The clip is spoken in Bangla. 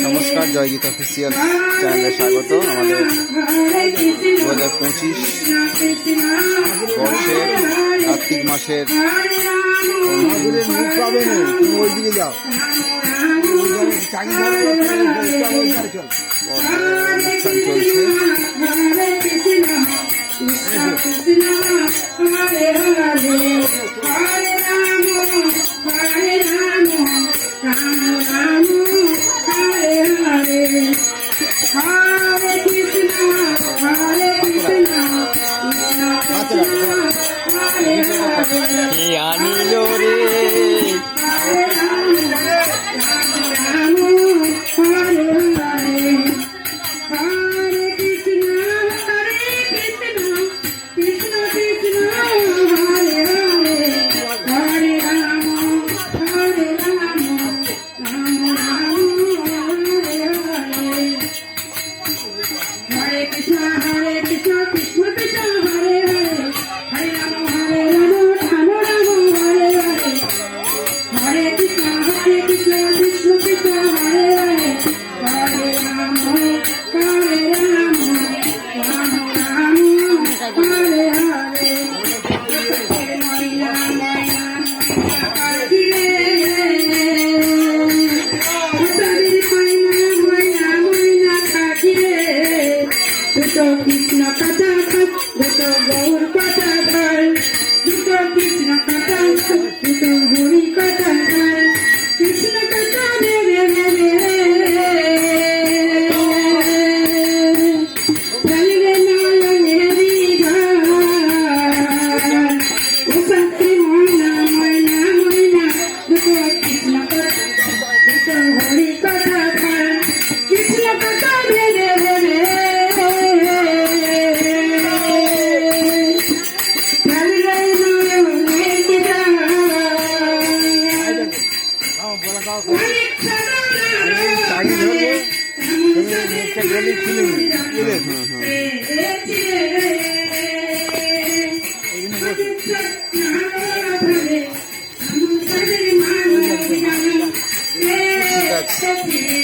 নমস্কার, জয়গীত অফিসিয়াল চ্যানেলে স্বাগত। আমাদের 2025 বর্ষের কার্তিক মাসের অনুষ্ঠান চলছে। আনিল রে কৃষ্ণ কথা দুটো গৌর কথা বল, দুটো কৃষ্ণ কথা দুটো হরি কথা বল, কৃষ্ণ কথা দেবে দেবে চলবে নয়নেরি ঘর, ও সত্যি ময়না ময়না ময়না, দুটো কৃষ্ণ কথা দুটো হরি কথা বল, কৃষ্ণ কথা দেবে দেবে ঠিক আছে।